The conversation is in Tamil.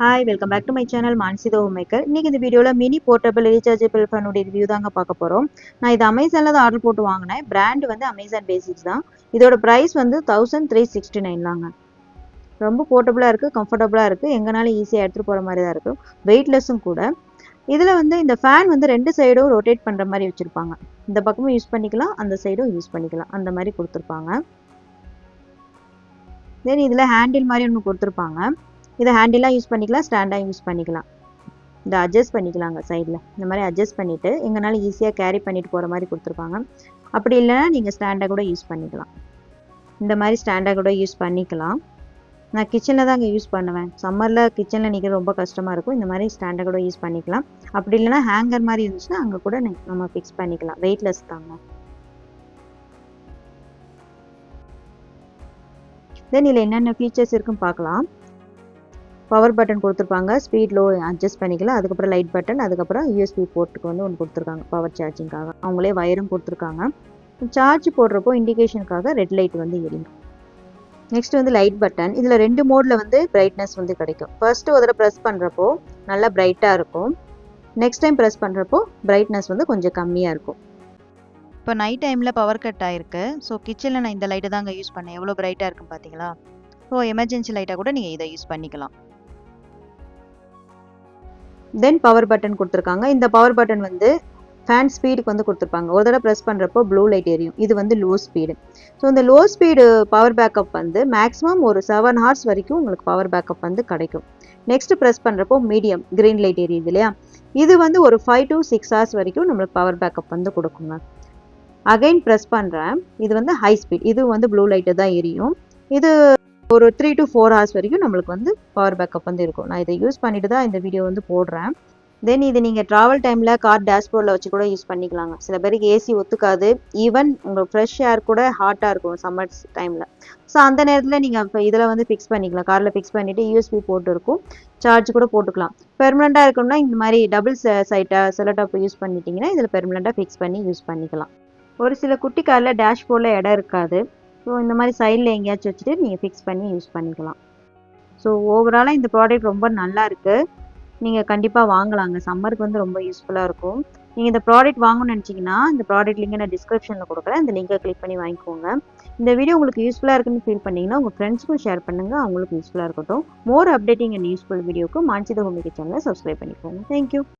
Hi welcome back to my channel Mansi the homemaker. இன்றைக்கி இந்த வீடியோவில் மினி போர்ட்டபிள் ரீசார்ஜபிள் ஃபேனுடைய ரிவ்யூ தாங்க பார்க்க போகிறோம். நான் இது அமேசானில் தான் ஆர்டர் போட்டு வாங்கினேன். பிராண்ட் வந்து அமேசான் பேசிக்ஸ் தான். இதோட ப்ரைஸ் வந்து 1369 தாங்க. ரொம்ப போர்ட்டபுளாக இருக்குது, கம்ஃபர்டபுளாக இருக்குது, எங்கேனாலும் ஈஸியாக எடுத்துகிட்டு போகிற மாதிரி தான் இருக்கும், வெயிட்லெஸ்ஸும் கூட. இதில் வந்து இந்த ஃபேன் வந்து 2 சைடும் ரொட்டேட் பண்ணுற மாதிரி வச்சுருப்பாங்க. இந்த பக்கமும் யூஸ் பண்ணிக்கலாம், அந்த சைடும் யூஸ் பண்ணிக்கலாம், அந்த மாதிரி கொடுத்துருப்பாங்க. தென் இதில் ஹேண்டில் மாதிரி ஒன்று கொடுத்துருப்பாங்க. இதை ஹேண்டிலாக யூஸ் பண்ணிக்கலாம், ஸ்டாண்டாக யூஸ் பண்ணிக்கலாம். இதை அட்ஜஸ்ட் பண்ணிக்கலாங்க சைடில். இந்த மாதிரி அட்ஜஸ்ட் பண்ணிவிட்டு எங்கனாலும் ஈஸியாக கேரி பண்ணிட்டு போகிற மாதிரி கொடுத்துருப்பாங்க. அப்படி இல்லைன்னா நீங்கள் ஸ்டாண்டாக கூட யூஸ் பண்ணிக்கலாம். இந்த மாதிரி ஸ்டாண்டாக கூட யூஸ் பண்ணிக்கலாம். நான் கிச்சனில் தான் அங்கே யூஸ் பண்ணுவேன். சம்மரில் கிச்சனில் நிற்கிறது ரொம்ப கஷ்டமாக இருக்கும். இந்த மாதிரி ஸ்டாண்டாக கூட யூஸ் பண்ணிக்கலாம். அப்படி இல்லைனா ஹேங்கர் மாதிரி இருந்துச்சுன்னா அங்கே கூட நம்ம ஃபிக்ஸ் பண்ணிக்கலாம். வெயிட்லெஸ் தாங்க. தென் இதில் என்னென்ன ஃபீச்சர்ஸ் இருக்குன்னு பார்க்கலாம். பவர் பட்டன் கொடுத்துருப்பாங்க, ஸ்பீட் லோ அட்ஜஸ்ட் பண்ணிக்கலாம். அதுக்கப்புறம் லைட் பட்டன், அதுக்கப்புறம் யூஎஸ்பி போர்ட்டுக்கு வந்து ஒன்று கொடுத்துருக்காங்க பவர் சார்ஜிங்காக. அவங்களே வயரும் கொடுத்துருக்காங்க. சார்ஜ் போடுறப்போ இண்டிகேஷனுக்காக ரெட் லைட் வந்து எரியும். நெக்ஸ்ட் வந்து லைட் பட்டன். இதில் 2 மோடில் வந்து பிரைட்னஸ் வந்து கிடைக்கும். ஃபர்ஸ்ட்டு ஒரு தடவை ப்ரெஸ் பண்ணுறப்போ நல்லா பிரைட்டாக இருக்கும். நெக்ஸ்ட் டைம் ப்ரெஸ் பண்ணுறப்போ பிரைட்னஸ் வந்து கொஞ்சம் கம்மியாக இருக்கும். இப்போ நைட் டைமில் பவர் கட் ஆகிருக்கு. ஸோ கிச்சனில் நான் இந்த லைட்டை தாங்க யூஸ் பண்ணேன். எவ்வளோ பிரைட்டாக இருக்குன்னு பார்த்தீங்களா? ஸோ எமர்ஜென்சி லைட்டாக கூட நீங்கள் இதை யூஸ் பண்ணிக்கலாம். தென் பவர் பட்டன் கொடுத்துருக்காங்க. இந்த பவர் பட்டன் வந்து ஃபேன் ஸ்பீடுக்கு வந்து கொடுத்துருப்பாங்க. ஒரு தடவை ப்ரெஸ் பண்ணுறப்போ ப்ளூ லைட் எரியும். இது வந்து லோ ஸ்பீடு. ஸோ இந்த லோ ஸ்பீடு பவர் பேக்கப் வந்து மேக்ஸிமம் ஒரு 7 ஹவர்ஸ் வரைக்கும் உங்களுக்கு பவர் பேக்கப் வந்து கிடைக்கும். நெக்ஸ்ட் ப்ரெஸ் பண்ணுறப்போ மீடியம் க்ரீன் லைட் எரியுது இல்லையா? இது வந்து ஒரு 5 to 6 ஹவர்ஸ் வரைக்கும் நம்மளுக்கு பவர் பேக்கப் வந்து கொடுக்குங்க. அகைன் ப்ரெஸ் பண்ணுறேன். இது வந்து ஹை ஸ்பீட். இது வந்து ப்ளூ லைட்டு தான் எரியும். இது ஒரு 3 to 4 ஹவர்ஸ் வரைக்கும் நம்மளுக்கு வந்து பவர் பேக்கப் வந்து இருக்கும். நான் இதை யூஸ் பண்ணிட்டு தான் இந்த வீடியோ வந்து போடுறேன். தென் இது நீங்கள் ட்ராவல் டைமில் கார் டேஷ்போர்டில் வச்சு கூட யூஸ் பண்ணிக்கலாங்க. சில பேருக்கு ஏசி ஒத்துக்காது. ஈவன் உங்களுக்கு ஃப்ரெஷ் ஏர் கூட ஹாட்டாக இருக்கும் சம்மர்ஸ் டைமில். ஸோ அந்த நேரத்தில் நீங்கள் இப்போ இதில் வந்து ஃபிக்ஸ் பண்ணிக்கலாம். காரில் ஃபிக்ஸ் பண்ணிவிட்டு யூஎஸ்பி போட்டு இருக்கும், சார்ஜ் கூட போட்டுக்கலாம். பெர்மனெண்ட்டாக இருக்கணும்னா இந்த மாதிரி டபுள் சைட்டாக செலோடாப் யூஸ் பண்ணிட்டீங்கன்னா இதில் பெர்மனெண்ட்டாக ஃபிக்ஸ் பண்ணி யூஸ் பண்ணிக்கலாம். ஒரு சில குட்டி காரில் டேஷ்போர்டில் இடம் இருக்காது. ஸோ இந்த மாதிரி சைடில் எங்கேயாச்சும் வச்சுட்டு நீங்கள் ஃபிக்ஸ் பண்ணி யூஸ் பண்ணிக்கலாம். ஸோ ஓவராலாக இந்த ப்ராடக்ட் ரொம்ப நல்லா இருக்குது. நீங்கள் கண்டிப்பாக வாங்கலாங்க. சம்மருக்கு வந்து ரொம்ப யூஸ்ஃபுல்லாக இருக்கும். நீங்கள் இந்த ப்ராடக்ட் வாங்கணும்னு நினச்சிங்கன்னா இந்த ப்ராடக்ட் லிங்கை நான் டிஸ்கிரிப்ஷனில் கொடுக்குறேன். இந்த லிங்கை கிளிக் பண்ணி வாங்கிக்கோங்க. இந்த வீடியோ உங்களுக்கு யூஸ்ஃபுல்லாக இருக்குன்னு ஃபீல் பண்ணிங்கன்னா உங்கள் ஃப்ரெண்ட்ஸ்க்கும் ஷேர் பண்ணுங்கள். அவங்களுக்கு யூஸ்ஃபுல்லாக இருக்கட்டும். மோர் அப்டேட்டிங் அண்ட் யூஸ்ஃபுல் வீடியோக்கு மான்சி த ஹோம் மேக்கர் சேனலை சப்ஸ்கிரைப் பண்ணிக்கோங்க. தேங்க்யூ.